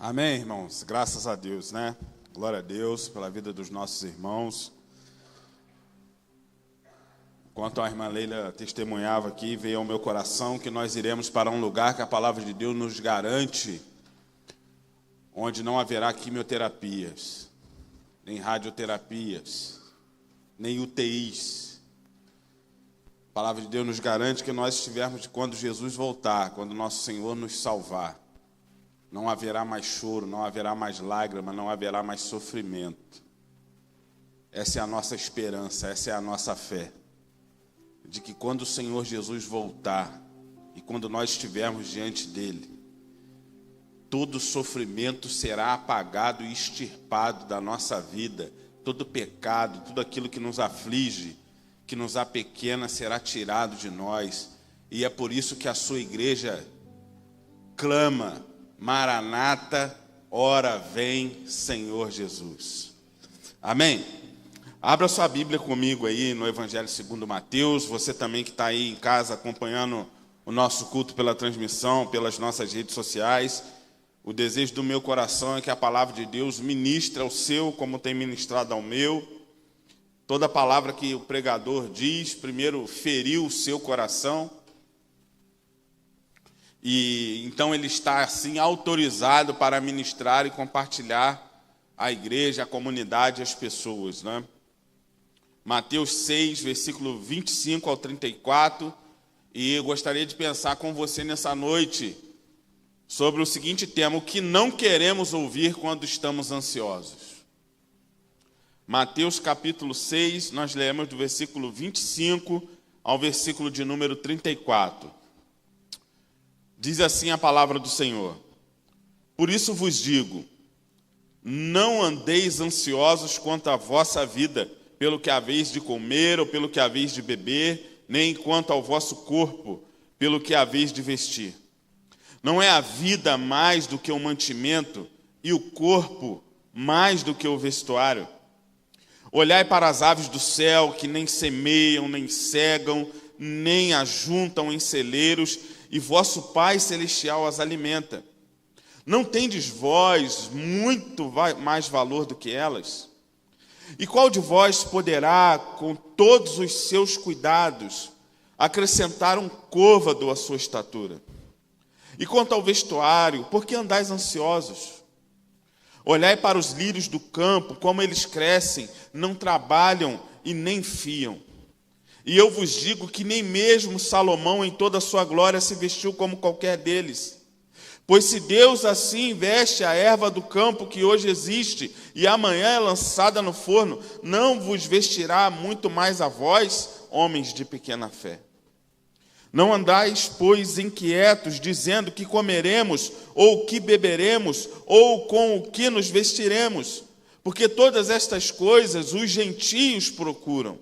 Amém, irmãos? Graças a Deus, né? Glória a Deus pela vida dos nossos irmãos. Enquanto a irmã Leila testemunhava aqui, veio ao meu coração que nós iremos para um lugar que a palavra de Deus nos garante, onde não haverá quimioterapias, nem radioterapias, nem UTIs. A palavra de Deus nos garante que nós estivermos quando Jesus voltar, quando nosso Senhor nos salvar. Não haverá mais choro, não haverá mais lágrima, não haverá mais sofrimento. Essa é a nossa esperança, essa é a nossa fé. De que quando o Senhor Jesus voltar, e quando nós estivermos diante dele, todo sofrimento será apagado e extirpado da nossa vida. Todo pecado, tudo aquilo que nos aflige, que nos apequena, será tirado de nós. E é por isso que a sua igreja clama: Maranata, ora vem, Senhor Jesus. Amém? Abra sua Bíblia comigo aí no Evangelho segundo Mateus. Você também que está aí em casa acompanhando o nosso culto pela transmissão, pelas nossas redes sociais. O desejo do meu coração é que a palavra de Deus ministre ao seu, como tem ministrado ao meu. Toda palavra que o pregador diz, primeiro feriu o seu coração. E então ele está assim autorizado para ministrar e compartilhar a igreja, a comunidade, as pessoas, né? Mateus 6, versículo 25 ao 34. E eu gostaria de pensar com você nessa noite sobre o seguinte tema: o que não queremos ouvir quando estamos ansiosos. Mateus capítulo 6, nós lemos do versículo 25 ao versículo de número 34. Diz assim a palavra do Senhor: por isso vos digo, não andeis ansiosos quanto à vossa vida, pelo que haveis de comer ou pelo que haveis de beber, nem quanto ao vosso corpo, pelo que haveis de vestir. Não é a vida mais do que o mantimento, e o corpo mais do que o vestuário? Olhai para as aves do céu, que nem semeiam, nem cegam, nem ajuntam em celeiros, e vosso Pai Celestial as alimenta. Não tendes vós muito mais valor do que elas? E qual de vós poderá, com todos os seus cuidados, acrescentar um côvado à sua estatura? E quanto ao vestuário, por que andais ansiosos? Olhai para os lírios do campo, como eles crescem, não trabalham e nem fiam. E eu vos digo que nem mesmo Salomão, em toda a sua glória, se vestiu como qualquer deles. Pois se Deus assim veste a erva do campo que hoje existe e amanhã é lançada no forno, não vos vestirá muito mais a vós, homens de pequena fé? Não andais, pois, inquietos, dizendo que comeremos, ou que beberemos, ou com o que nos vestiremos, porque todas estas coisas os gentios procuram.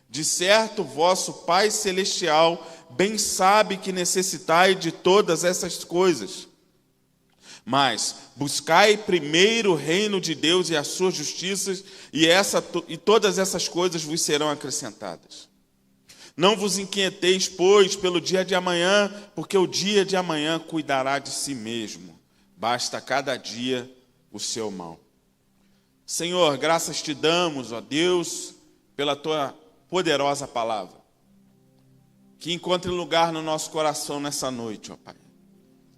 De certo, vosso Pai Celestial bem sabe que necessitai de todas essas coisas. Mas buscai primeiro o reino de Deus e a sua justiça, e todas essas coisas vos serão acrescentadas. Não vos inquieteis, pois, pelo dia de amanhã, porque o dia de amanhã cuidará de si mesmo. Basta cada dia o seu mal. Senhor, graças te damos, ó Deus, pela tua poderosa palavra, que encontre lugar no nosso coração nessa noite, ó Pai,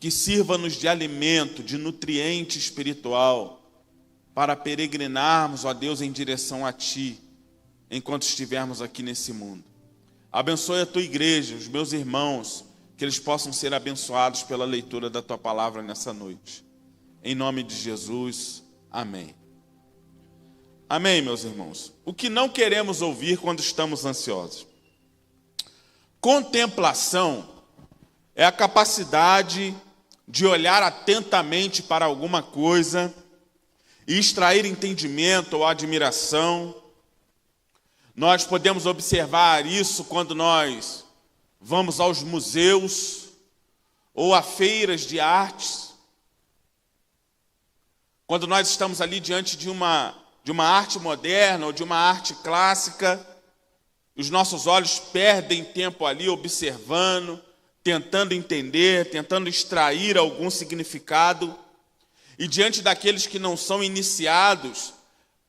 que sirva-nos de alimento, de nutriente espiritual, para peregrinarmos, ó Deus, em direção a Ti, enquanto estivermos aqui nesse mundo. Abençoe a Tua igreja, os meus irmãos, que eles possam ser abençoados pela leitura da Tua palavra nessa noite. Em nome de Jesus, amém. Amém, meus irmãos. O que não queremos ouvir quando estamos ansiosos? Contemplação é a capacidade de olhar atentamente para alguma coisa e extrair entendimento ou admiração. Nós podemos observar isso quando nós vamos aos museus ou a feiras de artes. Quando nós estamos ali diante de uma arte moderna ou de uma arte clássica, os nossos olhos perdem tempo ali observando, tentando entender, tentando extrair algum significado. E diante daqueles que não são iniciados,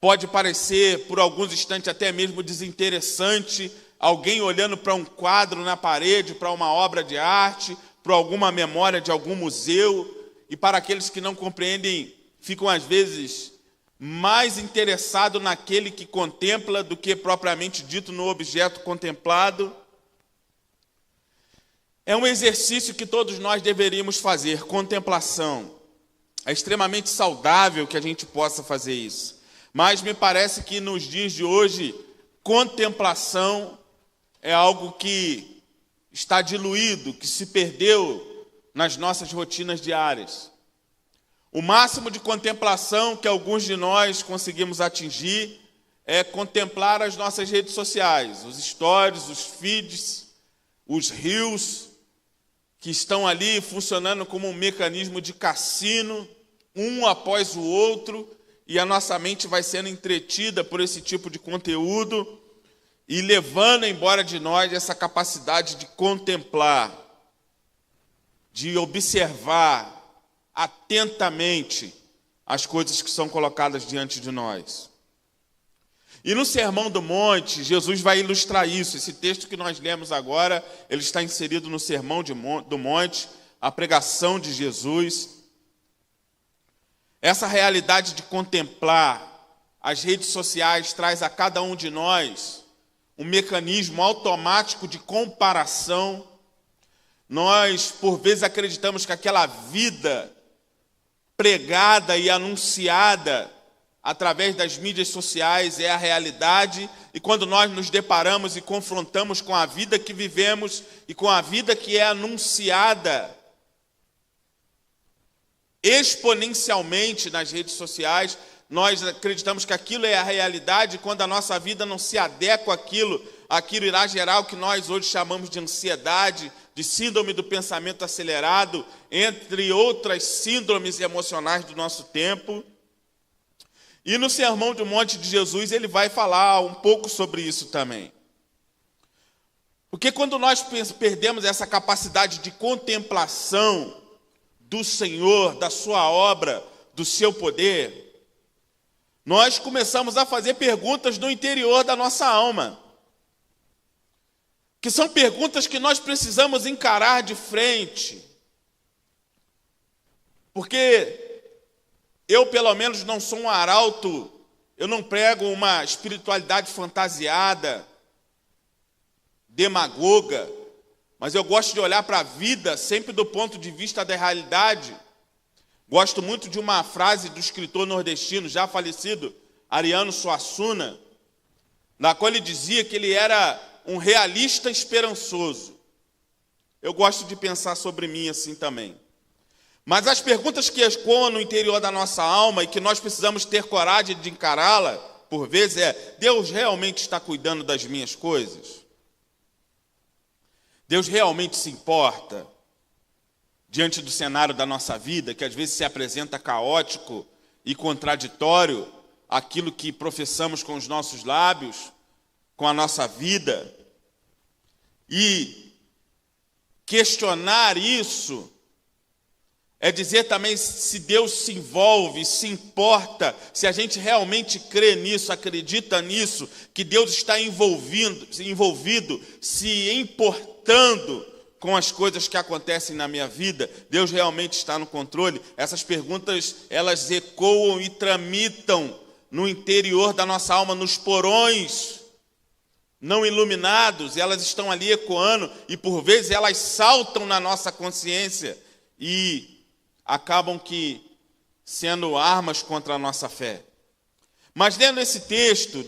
pode parecer, por alguns instantes, até mesmo desinteressante, alguém olhando para um quadro na parede, para uma obra de arte, para alguma memória de algum museu. E para aqueles que não compreendem, ficam às vezes mais interessados naquele que contempla do que propriamente dito no objeto contemplado. É um exercício que todos nós deveríamos fazer, contemplação. É extremamente saudável que a gente possa fazer isso. Mas me parece que nos dias de hoje, contemplação é algo que está diluído, que se perdeu nas nossas rotinas diárias. O máximo de contemplação que alguns de nós conseguimos atingir é contemplar as nossas redes sociais, os stories, os feeds, os reels, que estão ali funcionando como um mecanismo de cassino, um após o outro, e a nossa mente vai sendo entretida por esse tipo de conteúdo e levando embora de nós essa capacidade de contemplar, de observar atentamente as coisas que são colocadas diante de nós. E no Sermão do Monte, Jesus vai ilustrar isso. Esse texto que nós lemos agora, ele está inserido no Sermão do Monte, a pregação de Jesus. Essa realidade de contemplar as redes sociais traz a cada um de nós um mecanismo automático de comparação. Nós, por vezes, acreditamos que aquela vida pregada e anunciada através das mídias sociais é a realidade, e quando nós nos deparamos e confrontamos com a vida que vivemos e com a vida que é anunciada exponencialmente nas redes sociais, nós acreditamos que aquilo é a realidade. Quando a nossa vida não se adequa àquilo irá gerar o que nós hoje chamamos de ansiedade, de síndrome do pensamento acelerado, entre outras síndromes emocionais do nosso tempo. E no Sermão do Monte de Jesus, ele vai falar um pouco sobre isso também. Porque quando nós perdemos essa capacidade de contemplação do Senhor, da sua obra, do seu poder, nós começamos a fazer perguntas no interior da nossa alma, que são perguntas que nós precisamos encarar de frente. Porque eu, pelo menos, não sou um arauto, eu não prego uma espiritualidade fantasiada, demagoga, mas eu gosto de olhar para a vida sempre do ponto de vista da realidade. Gosto muito de uma frase do escritor nordestino, já falecido, Ariano Suassuna, na qual ele dizia que ele era um realista esperançoso. Eu gosto de pensar sobre mim assim também. Mas as perguntas que ecoam no interior da nossa alma e que nós precisamos ter coragem de encará-la, por vezes, Deus realmente está cuidando das minhas coisas? Deus realmente se importa diante do cenário da nossa vida, que às vezes se apresenta caótico e contraditório, aquilo que professamos com os nossos lábios, com a nossa vida? E questionar isso é dizer também se Deus se envolve, se importa, se a gente realmente crê nisso, acredita nisso, que Deus está envolvido, se importando com as coisas que acontecem na minha vida. Deus realmente está no controle? Essas perguntas, elas ecoam e tramitam no interior da nossa alma, nos porões não iluminados, elas estão ali ecoando, e por vezes elas saltam na nossa consciência e acabam que sendo armas contra a nossa fé. Mas lendo esse texto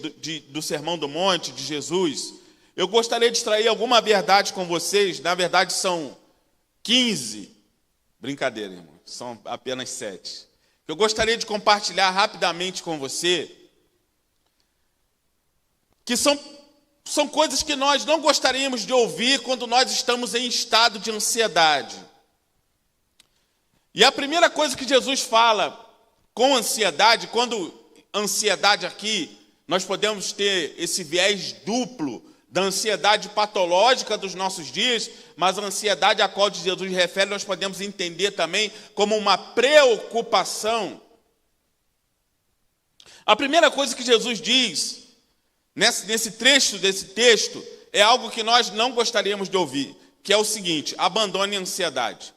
do Sermão do Monte, de Jesus, eu gostaria de extrair alguma verdade com vocês. Na verdade são 15, brincadeira, irmão, são apenas 7. Eu gostaria de compartilhar rapidamente com você, que são coisas que nós não gostaríamos de ouvir quando nós estamos em estado de ansiedade. E a primeira coisa que Jesus fala com ansiedade, quando ansiedade aqui, nós podemos ter esse viés duplo da ansiedade patológica dos nossos dias, mas a ansiedade a qual Jesus refere, nós podemos entender também como uma preocupação. A primeira coisa que Jesus diz nesse trecho desse texto é algo que nós não gostaríamos de ouvir, que é o seguinte: abandone a ansiedade.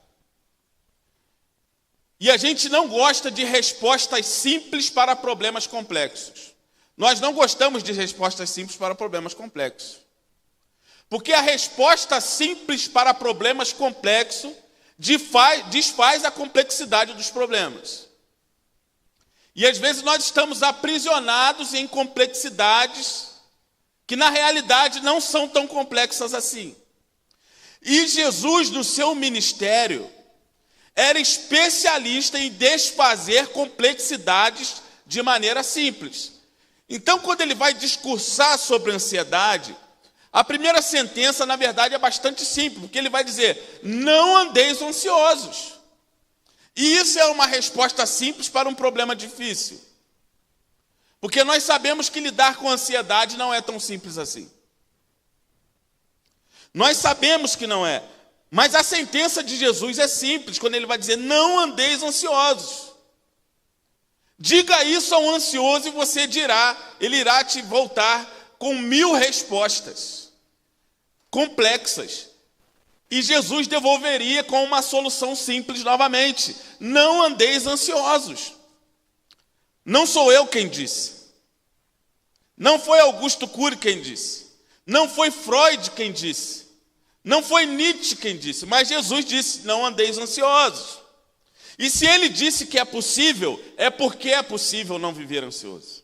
E a gente não gosta de respostas simples para problemas complexos. Nós não gostamos de respostas simples para problemas complexos. Porque a resposta simples para problemas complexos desfaz a complexidade dos problemas. E às vezes nós estamos aprisionados em complexidades que na realidade não são tão complexas assim. E Jesus, no seu ministério, era especialista em desfazer complexidades de maneira simples. Então, quando ele vai discursar sobre ansiedade, a primeira sentença, na verdade, é bastante simples, porque ele vai dizer: não andeis ansiosos. E isso é uma resposta simples para um problema difícil. Porque nós sabemos que lidar com ansiedade não é tão simples assim. Nós sabemos que não é. Mas a sentença de Jesus é simples, quando ele vai dizer: não andeis ansiosos. Diga isso ao ansioso e você dirá, ele irá te voltar com 1000 respostas complexas. E Jesus devolveria com uma solução simples novamente: não andeis ansiosos. Não sou eu quem disse. Não foi Augusto Cury quem disse. Não foi Freud quem disse. Não foi Nietzsche quem disse, mas Jesus disse: não andeis ansiosos. E se ele disse que é possível, é porque é possível não viver ansioso.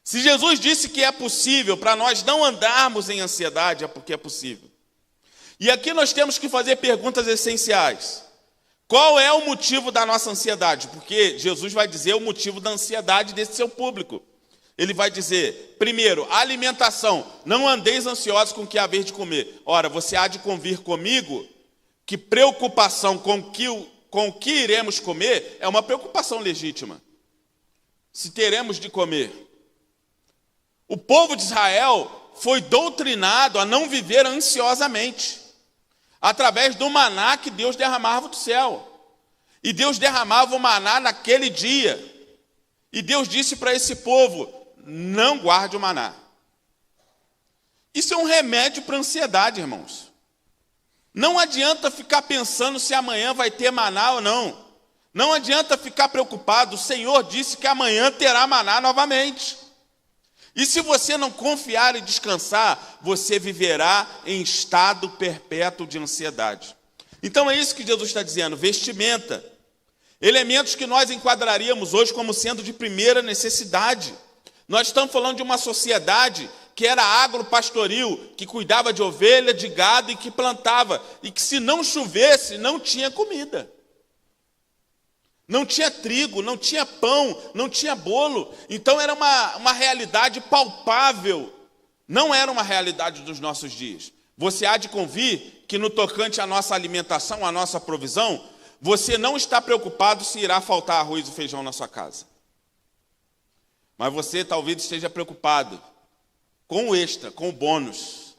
Se Jesus disse que é possível para nós não andarmos em ansiedade, é porque é possível. E aqui nós temos que fazer perguntas essenciais. Qual é o motivo da nossa ansiedade? Porque Jesus vai dizer o motivo da ansiedade desse seu público. Ele vai dizer, primeiro, alimentação. Não andeis ansiosos com o que haver de comer. Ora, você há de convir comigo que preocupação com o que iremos comer é uma preocupação legítima. Se teremos de comer. O povo de Israel foi doutrinado a não viver ansiosamente, através do maná que Deus derramava do céu. E Deus derramava o maná naquele dia. E Deus disse para esse povo: não guarde o maná. Isso é um remédio para a ansiedade, irmãos. Não adianta ficar pensando se amanhã vai ter maná ou não. Não adianta ficar preocupado. O Senhor disse que amanhã terá maná novamente. E se você não confiar e descansar, você viverá em estado perpétuo de ansiedade. Então é isso que Jesus está dizendo: vestimenta. Elementos que nós enquadraríamos hoje como sendo de primeira necessidade. Nós estamos falando de uma sociedade que era agropastoril, que cuidava de ovelha, de gado e que plantava. E que se não chovesse, não tinha comida. Não tinha trigo, não tinha pão, não tinha bolo. Então era uma realidade palpável. Não era uma realidade dos nossos dias. Você há de convir que no tocante à nossa alimentação, à nossa provisão, você não está preocupado se irá faltar arroz e feijão na sua casa. Mas você talvez esteja preocupado com o extra, com o bônus,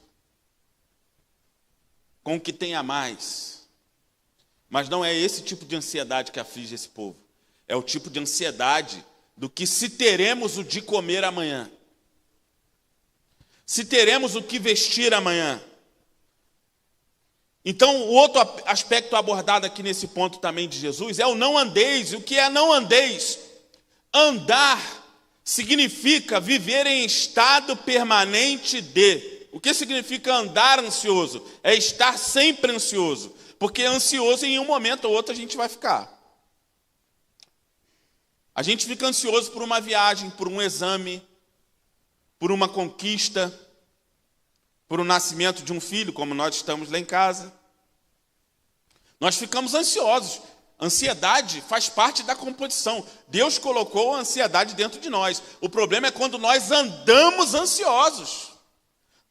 com o que tem a mais. Mas não é esse tipo de ansiedade que aflige esse povo. É o tipo de ansiedade do que se teremos o de comer amanhã. Se teremos o que vestir amanhã. Então, o outro aspecto abordado aqui nesse ponto também de Jesus é o não andeis. O que é não andeis? Andar significa viver em estado permanente de. O que significa andar ansioso? É estar sempre ansioso. Porque ansioso em um momento ou outro a gente vai ficar. A gente fica ansioso por uma viagem, por um exame, por uma conquista, por o nascimento de um filho, como nós estamos lá em casa. Nós ficamos ansiosos. Ansiedade faz parte da composição. Deus colocou a ansiedade dentro de nós. O problema é quando nós andamos ansiosos.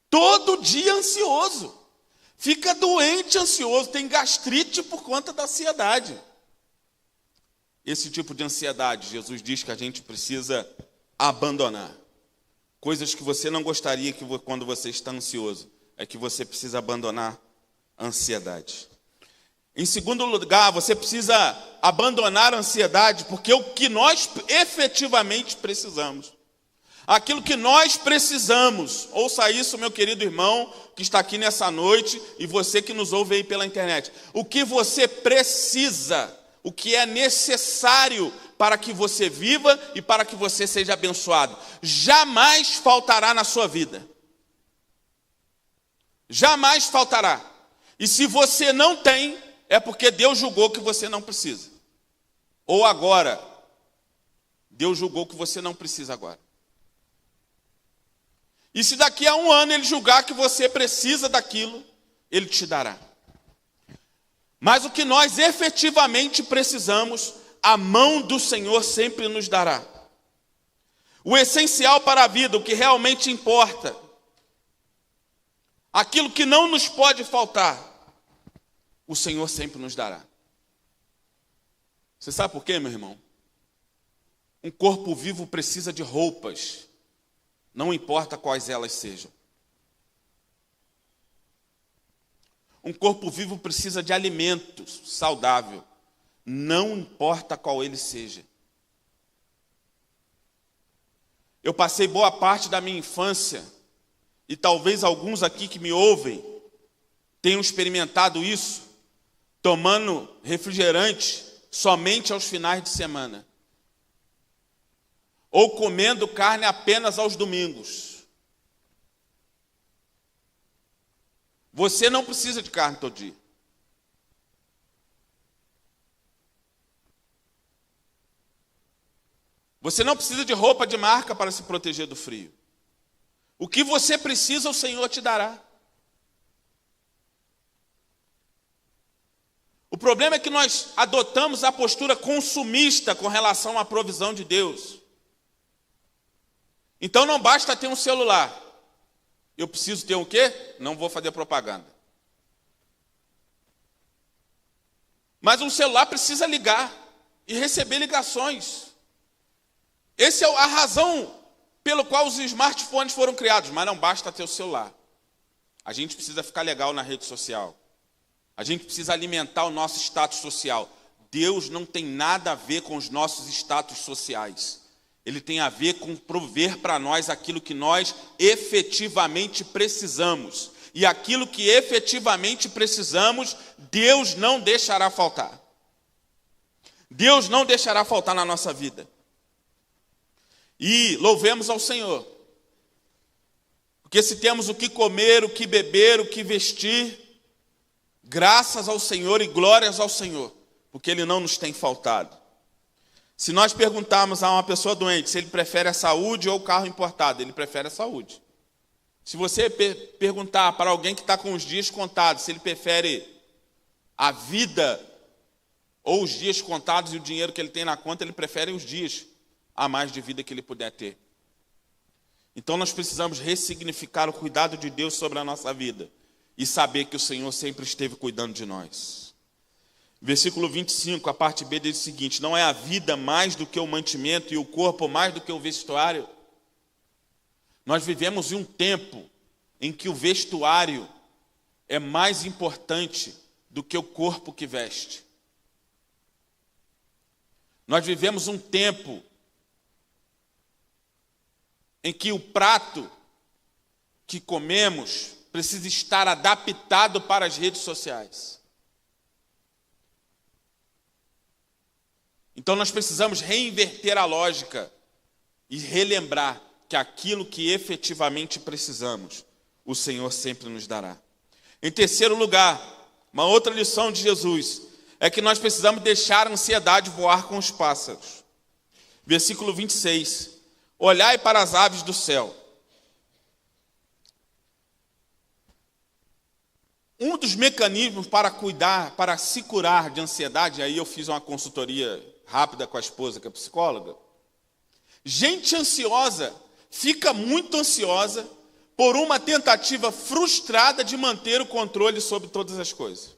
Todo dia ansioso. Fica doente ansioso, tem gastrite por conta da ansiedade. Esse tipo de ansiedade, Jesus diz que a gente precisa abandonar. coisas que você não gostaria que quando você está ansioso, é que você precisa abandonar a ansiedade. Em segundo lugar, você precisa abandonar a ansiedade, porque o que nós efetivamente precisamos, aquilo que nós precisamos, ouça isso, meu querido irmão, que está aqui nessa noite, e você que nos ouve aí pela internet, o que você precisa, o que é necessário para que você viva e para que você seja abençoado, jamais faltará na sua vida. Jamais faltará. E se você não tem, é porque Deus julgou que você não precisa. Ou agora, Deus julgou que você não precisa agora. E se daqui a um ano Ele julgar que você precisa daquilo, Ele te dará. Mas o que nós efetivamente precisamos, a mão do Senhor sempre nos dará. O essencial para a vida, o que realmente importa, aquilo que não nos pode faltar, o Senhor sempre nos dará. Você sabe por quê, meu irmão? Um corpo vivo precisa de roupas, não importa quais elas sejam. Um corpo vivo precisa de alimento saudável, não importa qual ele seja. Eu passei boa parte da minha infância, e talvez alguns aqui que me ouvem tenham experimentado isso, tomando refrigerante somente aos finais de semana, ou comendo carne apenas aos domingos. Você não precisa de carne todo dia. Você não precisa de roupa de marca para se proteger do frio. O que você precisa, o Senhor te dará. O problema é que nós adotamos a postura consumista com relação à provisão de Deus. Então não basta ter um celular. Eu preciso ter o quê? Não vou fazer propaganda. Mas um celular precisa ligar e receber ligações. Essa é a razão pelo qual os smartphones foram criados, mas não basta ter o celular. A gente precisa ficar legal na rede social. A gente precisa alimentar o nosso status social. Deus não tem nada a ver com os nossos status sociais. Ele tem a ver com prover para nós aquilo que nós efetivamente precisamos. E aquilo que efetivamente precisamos, Deus não deixará faltar. Deus não deixará faltar na nossa vida. E louvemos ao Senhor. Porque se temos o que comer, o que beber, o que vestir, graças ao Senhor e glórias ao Senhor, porque Ele não nos tem faltado. Se nós perguntarmos a uma pessoa doente se ele prefere a saúde ou o carro importado, ele prefere a saúde. Se você perguntar para alguém que está com os dias contados se ele prefere a vida ou os dias contados e o dinheiro que ele tem na conta, ele prefere os dias a mais de vida que ele puder ter. Então nós precisamos ressignificar o cuidado de Deus sobre a nossa vida e saber que o Senhor sempre esteve cuidando de nós. Versículo 25, a parte B diz o seguinte: não é a vida mais do que o mantimento e o corpo mais do que o vestuário? Nós vivemos em um tempo em que o vestuário é mais importante do que o corpo que veste. Nós vivemos um tempo em que o prato que comemos precisa estar adaptado para as redes sociais. Então nós precisamos reinverter a lógica e relembrar que aquilo que efetivamente precisamos, o Senhor sempre nos dará. Em terceiro lugar, uma outra lição de Jesus é que nós precisamos deixar a ansiedade voar com os pássaros. Versículo 26. Olhai para as aves do céu. Um dos mecanismos para cuidar, para se curar de ansiedade, aí eu fiz uma consultoria rápida com a esposa, que é psicóloga. Gente ansiosa fica muito ansiosa por uma tentativa frustrada de manter o controle sobre todas as coisas.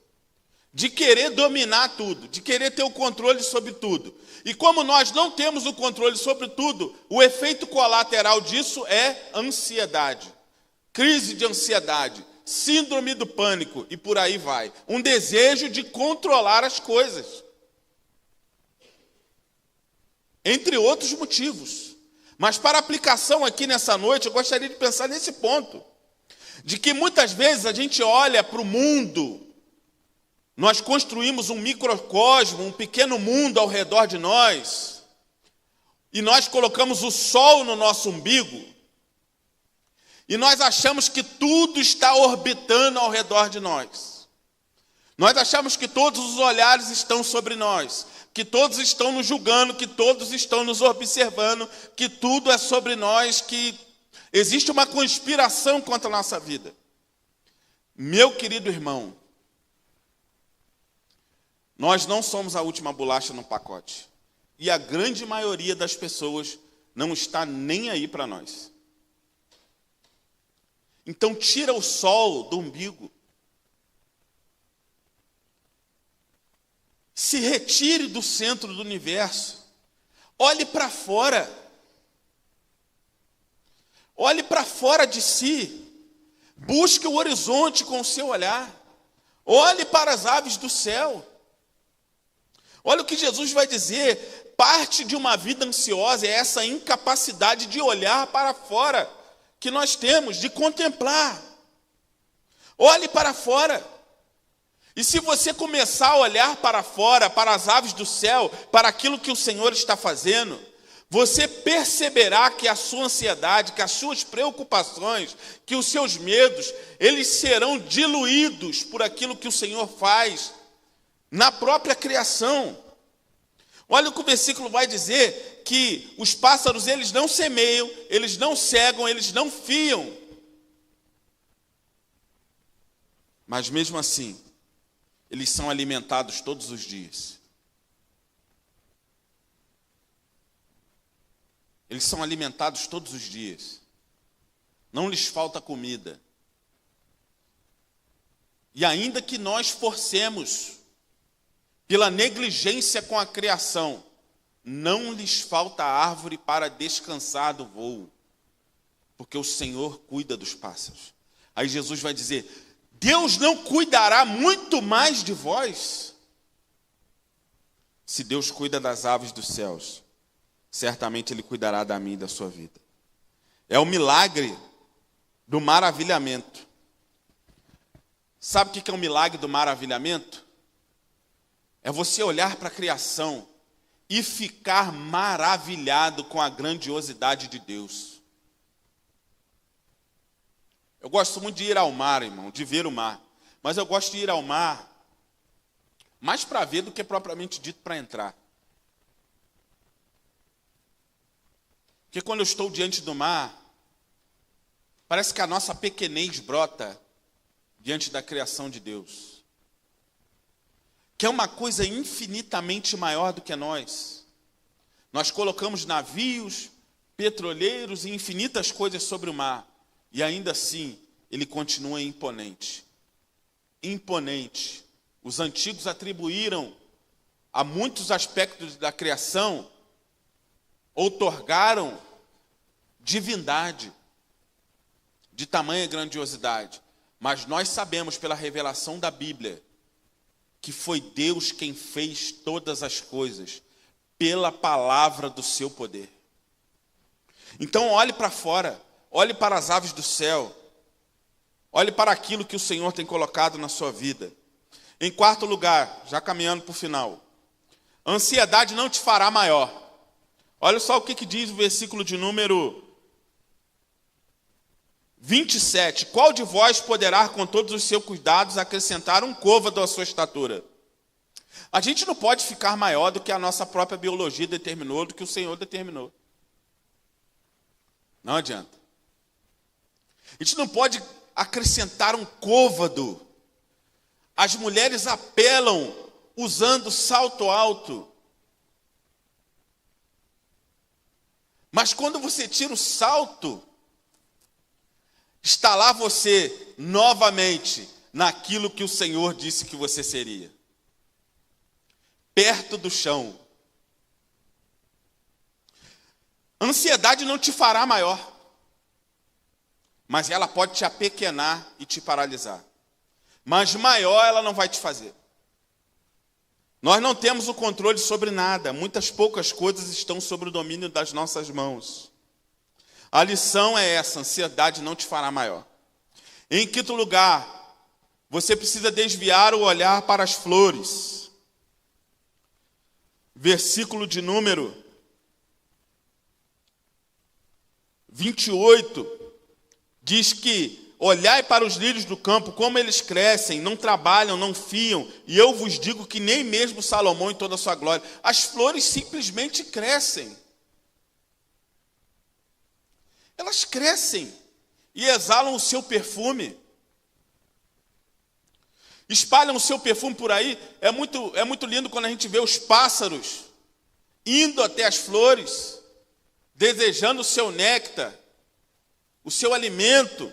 de querer dominar tudo, de querer ter o controle sobre tudo. E como nós não temos o controle sobre tudo, o efeito colateral disso é ansiedade, crise de ansiedade, síndrome do pânico e por aí vai. Um desejo de controlar as coisas. Entre outros motivos. Mas para aplicação aqui nessa noite, eu gostaria de pensar nesse ponto. De que muitas vezes a gente olha para o mundo, nós construímos um microcosmo, um pequeno mundo ao redor de nós, e nós colocamos o sol no nosso umbigo, e nós achamos que tudo está orbitando ao redor de nós. Nós achamos que todos os olhares estão sobre nós, que todos estão nos julgando, que todos estão nos observando, que tudo é sobre nós, que existe uma conspiração contra a nossa vida. Meu querido irmão, nós não somos a última bolacha no pacote. E a grande maioria das pessoas não está nem aí para nós. Então tira o sol do umbigo. Se retire do centro do universo. Olhe para fora. Olhe para fora de si. Busque o horizonte com o seu olhar. Olhe para as aves do céu. Olha o que Jesus vai dizer. Parte de uma vida ansiosa é essa incapacidade de olhar para fora que nós temos, de contemplar. Olhe para fora. E se você começar a olhar para fora, para as aves do céu, para aquilo que o Senhor está fazendo, você perceberá que a sua ansiedade, que as suas preocupações, que os seus medos, eles serão diluídos por aquilo que o Senhor faz na própria criação. Olha o que o versículo vai dizer, que os pássaros, eles não semeiam, eles não cegam, eles não fiam. Mas mesmo assim, eles são alimentados todos os dias. Eles são alimentados todos os dias. Não lhes falta comida. E ainda que nós forcemos, pela negligência com a criação, não lhes falta árvore para descansar do voo, porque o Senhor cuida dos pássaros. Aí Jesus vai dizer: Deus não cuidará muito mais de vós? Se Deus cuida das aves dos céus, certamente Ele cuidará da minha e da sua vida. É o milagre do maravilhamento. Sabe o que é o milagre do maravilhamento? É você olhar para a criação e ficar maravilhado com a grandiosidade de Deus. Eu gosto muito de ir ao mar, irmão, de ver o mar. Mas eu gosto de ir ao mar mais para ver do que propriamente dito para entrar. Porque quando eu estou diante do mar, parece que a nossa pequenez brota diante da criação de Deus, que é uma coisa infinitamente maior do que nós. Nós colocamos navios, petroleiros e infinitas coisas sobre o mar, e ainda assim ele continua imponente. Imponente. Os antigos atribuíram a muitos aspectos da criação, outorgaram divindade, de tamanha grandiosidade. Mas nós sabemos pela revelação da Bíblia que foi Deus quem fez todas as coisas pela palavra do seu poder. Então olhe para fora, olhe para as aves do céu, olhe para aquilo que o Senhor tem colocado na sua vida. Em quarto lugar, já caminhando para o final, a ansiedade não te fará maior. Olha só o que diz o versículo de número 27. Qual de vós poderá, com todos os seus cuidados, acrescentar um côvado à sua estatura? A gente não pode ficar maior do que a nossa própria biologia determinou, do que o Senhor determinou. Não adianta. A gente não pode acrescentar um côvado. As mulheres apelam usando salto alto. Mas quando você tira o salto, está lá você novamente naquilo que o Senhor disse que você seria. perto do chão. A ansiedade não te fará maior, mas ela pode te apequenar e te paralisar. Mas maior ela não vai te fazer. Nós não temos o controle sobre nada. Muitas poucas coisas estão sob o domínio das nossas mãos. A lição é essa: a ansiedade não te fará maior. Em quinto lugar, você precisa desviar o olhar para as flores. Versículo de número 28 diz que: olhai para os lírios do campo, como eles crescem, não trabalham, não fiam, e eu vos digo que nem mesmo Salomão em toda a sua glória. As flores simplesmente crescem. Elas crescem e exalam o seu perfume. Espalham o seu perfume por aí. É muito lindo quando a gente vê os pássaros indo até as flores, desejando o seu néctar, o seu alimento.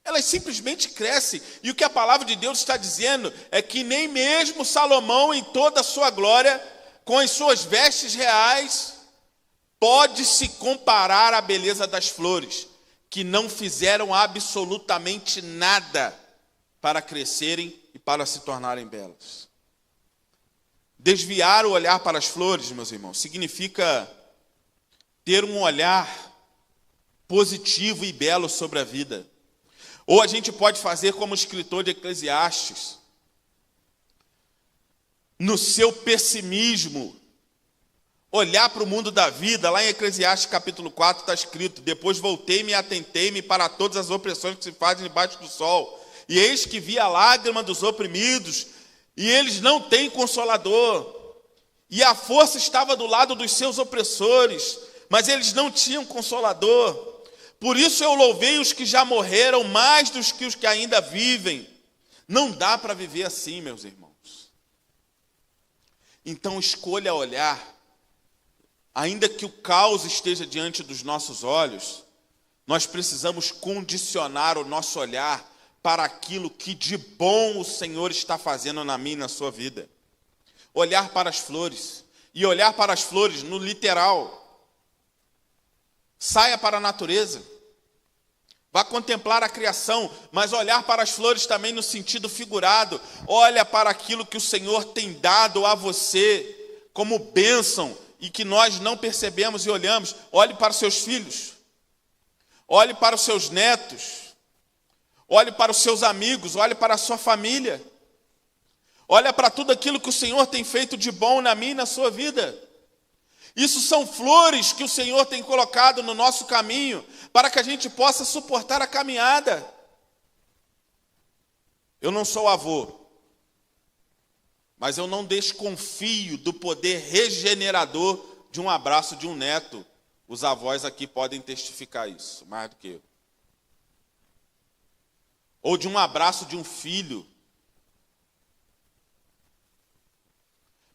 Elas simplesmente crescem. E o que a palavra de Deus está dizendo é que nem mesmo Salomão, em toda a sua glória, com as suas vestes reais, pode se comparar à beleza das flores, que não fizeram absolutamente nada para crescerem e para se tornarem belas. Desviar o olhar para as flores, meus irmãos, significa ter um olhar positivo e belo sobre a vida. Ou a gente pode fazer como o escritor de Eclesiastes, no seu pessimismo, olhar para o mundo da vida. Lá em Eclesiastes capítulo 4 está escrito: depois voltei-me e atentei-me para todas as opressões que se fazem debaixo do sol, e eis que vi a lágrima dos oprimidos, e eles não têm consolador, e a força estava do lado dos seus opressores, mas eles não tinham consolador. Por isso eu louvei os que já morreram mais do que os que ainda vivem. Não dá para viver assim, meus irmãos. Então escolha olhar, ainda que o caos esteja diante dos nossos olhos, nós precisamos condicionar o nosso olhar para aquilo que de bom o Senhor está fazendo na minha e na sua vida. Olhar para as flores, e olhar para as flores no literal. Saia para a natureza, vá contemplar a criação, mas olhar para as flores também no sentido figurado. Olha para aquilo que o Senhor tem dado a você como bênção e que nós não percebemos e olhamos. Olhe para os seus filhos, olhe para os seus netos, olhe para os seus amigos, olhe para a sua família. Olha para tudo aquilo que o Senhor tem feito de bom na minha e na sua vida. Isso são flores que o Senhor tem colocado no nosso caminho, para que a gente possa suportar a caminhada. Eu não sou avô, mas eu não desconfio do poder regenerador de um abraço de um neto. Os avós aqui podem testificar isso, mais do que eu. Ou de um abraço de um filho.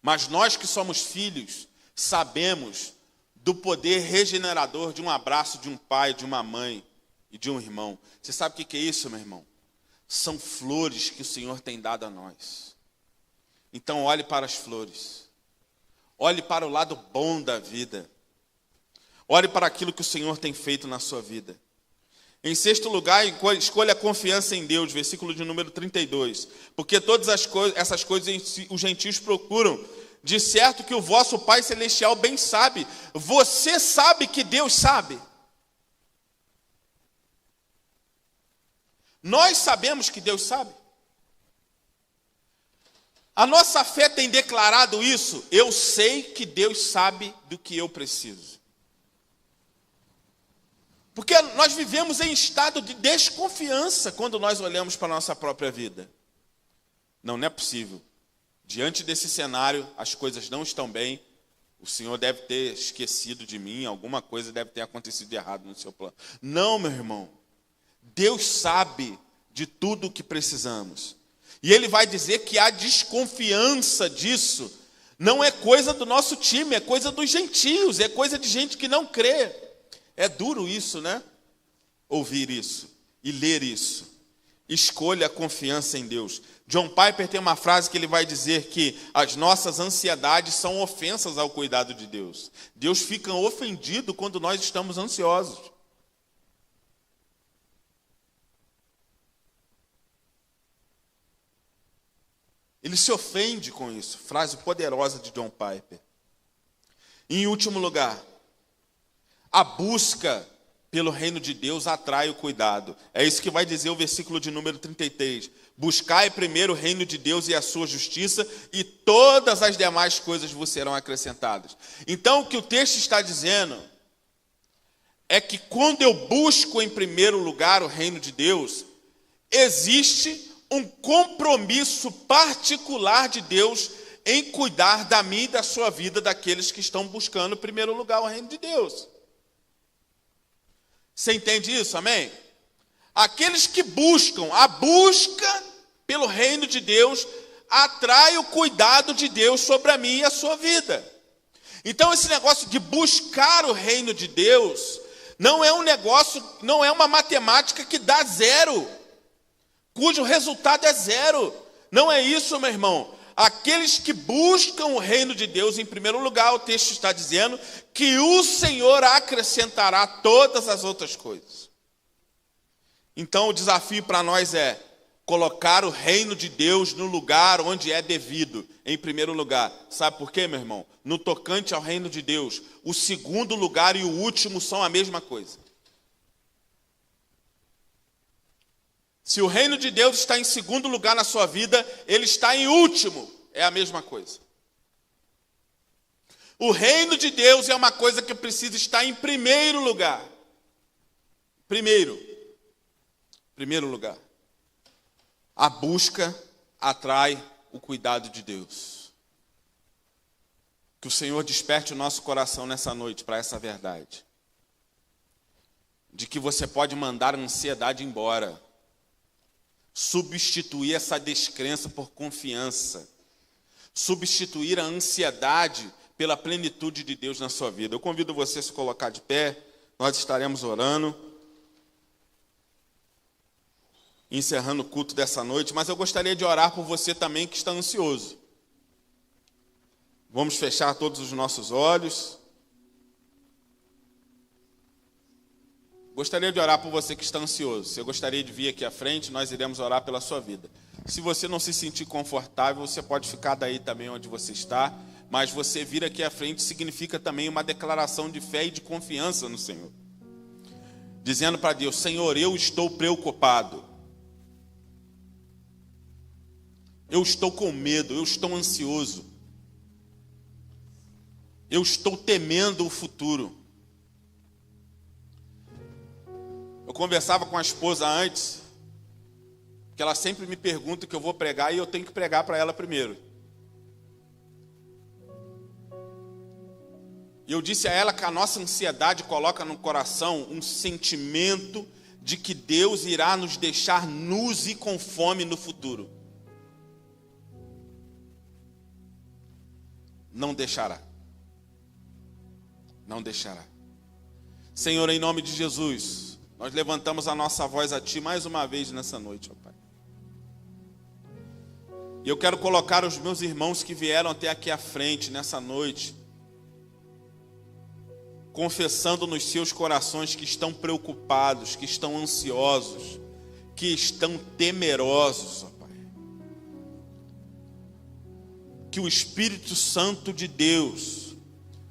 Mas nós que somos filhos, sabemos do poder regenerador de um abraço de um pai, de uma mãe e de um irmão. Você sabe o que é isso, meu irmão? São flores que o Senhor tem dado a nós. Então olhe para as flores. Olhe para o lado bom da vida. Olhe para aquilo que o Senhor tem feito na sua vida. Em sexto lugar, escolha a confiança em Deus, versículo de número 32. Porque todas essas coisas os gentios procuram. De certo que o vosso Pai Celestial bem sabe. Você sabe que Deus sabe. Nós sabemos que Deus sabe. A nossa fé tem declarado isso. Eu sei que Deus sabe do que eu preciso. Porque nós vivemos em estado de desconfiança quando nós olhamos para a nossa própria vida. Não é possível. Diante desse cenário, as coisas não estão bem. O Senhor deve ter esquecido de mim, alguma coisa deve ter acontecido de errado no seu plano. Não, meu irmão. Deus sabe de tudo o que precisamos. E Ele vai dizer que a desconfiança disso não é coisa do nosso time, é coisa dos gentios, é coisa de gente que não crê. É duro isso, né? Ouvir isso e ler isso. Escolha a confiança em Deus. John Piper tem uma frase que ele vai dizer que as nossas ansiedades são ofensas ao cuidado de Deus. Deus fica ofendido quando nós estamos ansiosos. Ele se ofende com isso. Frase poderosa de John Piper. Em último lugar, a busca pelo reino de Deus atrai o cuidado. É isso que vai dizer o versículo de número 33. Buscai primeiro o reino de Deus e a sua justiça, e todas as demais coisas vos serão acrescentadas. Então, o que o texto está dizendo é que quando eu busco em primeiro lugar o reino de Deus, existe um compromisso particular de Deus em cuidar da minha e da sua vida, daqueles que estão buscando em primeiro lugar o reino de Deus. Você entende isso, amém? Aqueles que buscam, a busca pelo reino de Deus atrai o cuidado de Deus sobre a minha e a sua vida. Então esse negócio de buscar o reino de Deus não é um negócio, não é uma matemática que dá zero, cujo resultado é zero. Não é isso, meu irmão. Aqueles que buscam o reino de Deus, em primeiro lugar, o texto está dizendo que o Senhor acrescentará todas as outras coisas. Então o desafio para nós é colocar o reino de Deus no lugar onde é devido, em primeiro lugar. Sabe por quê, meu irmão? No tocante ao reino de Deus, o segundo lugar e o último são a mesma coisa. Se o reino de Deus está em segundo lugar na sua vida, ele está em último, é a mesma coisa. O reino de Deus é uma coisa que precisa estar em primeiro lugar. Primeiro lugar. A busca atrai o cuidado de Deus. Que o Senhor desperte o nosso coração nessa noite para essa verdade. De que você pode mandar a ansiedade embora. Substituir essa descrença por confiança. Substituir a ansiedade pela plenitude de Deus na sua vida. Eu convido você a se colocar de pé, nós estaremos orando, encerrando o culto dessa noite, mas eu gostaria de orar por você também que está ansioso. Vamos fechar todos os nossos olhos. Gostaria de orar por você que está ansioso. Se eu gostaria de vir aqui à frente, nós iremos orar pela sua vida. Se você não se sentir confortável, você pode ficar daí também onde você está, mas você vir aqui à frente significa também uma declaração de fé e de confiança no Senhor. Dizendo para Deus: Senhor, eu estou preocupado. Eu estou com medo, eu estou ansioso. Eu estou temendo o futuro. Eu conversava com a esposa antes, que ela sempre me pergunta o que eu vou pregar e eu tenho que pregar para ela primeiro. E eu disse a ela que a nossa ansiedade coloca no coração um sentimento de que Deus irá nos deixar nus e com fome no futuro. Não deixará. Não deixará. Senhor, em nome de Jesus, nós levantamos a nossa voz a Ti mais uma vez nessa noite, ó Pai. E eu quero colocar os meus irmãos que vieram até aqui à frente nessa noite, confessando nos seus corações que estão preocupados, que estão ansiosos, que estão temerosos, ó Pai. Que o Espírito Santo de Deus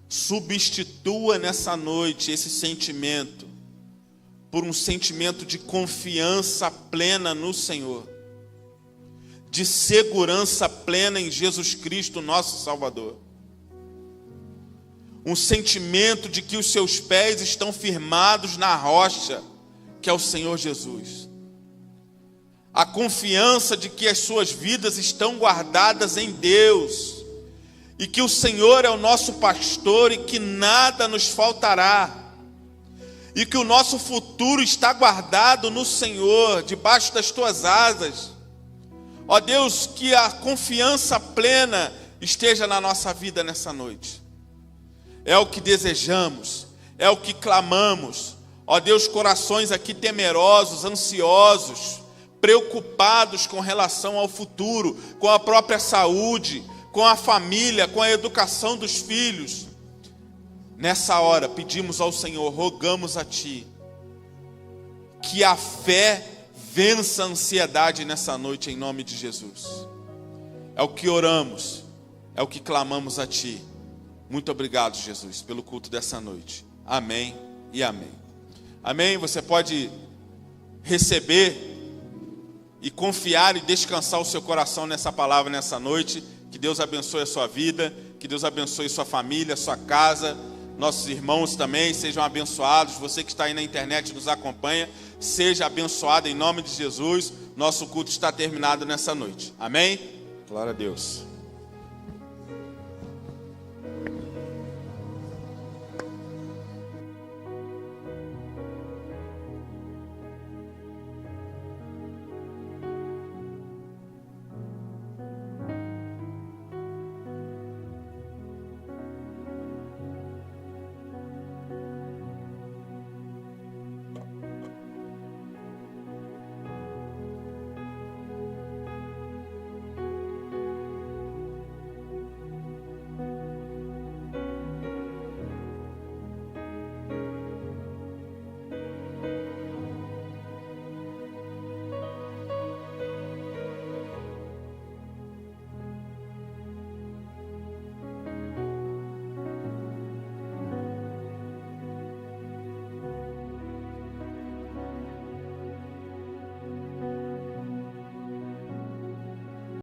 substitua nessa noite esse sentimento por um sentimento de confiança plena no Senhor, de segurança plena em Jesus Cristo, nosso Salvador. Um sentimento de que os seus pés estão firmados na rocha, que é o Senhor Jesus. A confiança de que as suas vidas estão guardadas em Deus, e que o Senhor é o nosso pastor e que nada nos faltará, e que o nosso futuro está guardado no Senhor, debaixo das tuas asas. Ó Deus, que a confiança plena esteja na nossa vida nessa noite. É o que desejamos, é o que clamamos. Ó Deus, corações aqui temerosos, ansiosos, preocupados com relação ao futuro, com a própria saúde, com a família, com a educação dos filhos. Nessa hora, pedimos ao Senhor, rogamos a Ti, que a fé vença a ansiedade nessa noite, em nome de Jesus. É o que oramos, é o que clamamos a Ti. Muito obrigado, Jesus, pelo culto dessa noite. Amém e amém. Amém? Você pode receber e confiar e descansar o seu coração nessa palavra nessa noite. Que Deus abençoe a sua vida, que Deus abençoe sua família, sua casa. Nossos irmãos também sejam abençoados. Você que está aí na internet nos acompanha, seja abençoado em nome de Jesus. Nosso culto está terminado nessa noite. Amém? Glória a Deus.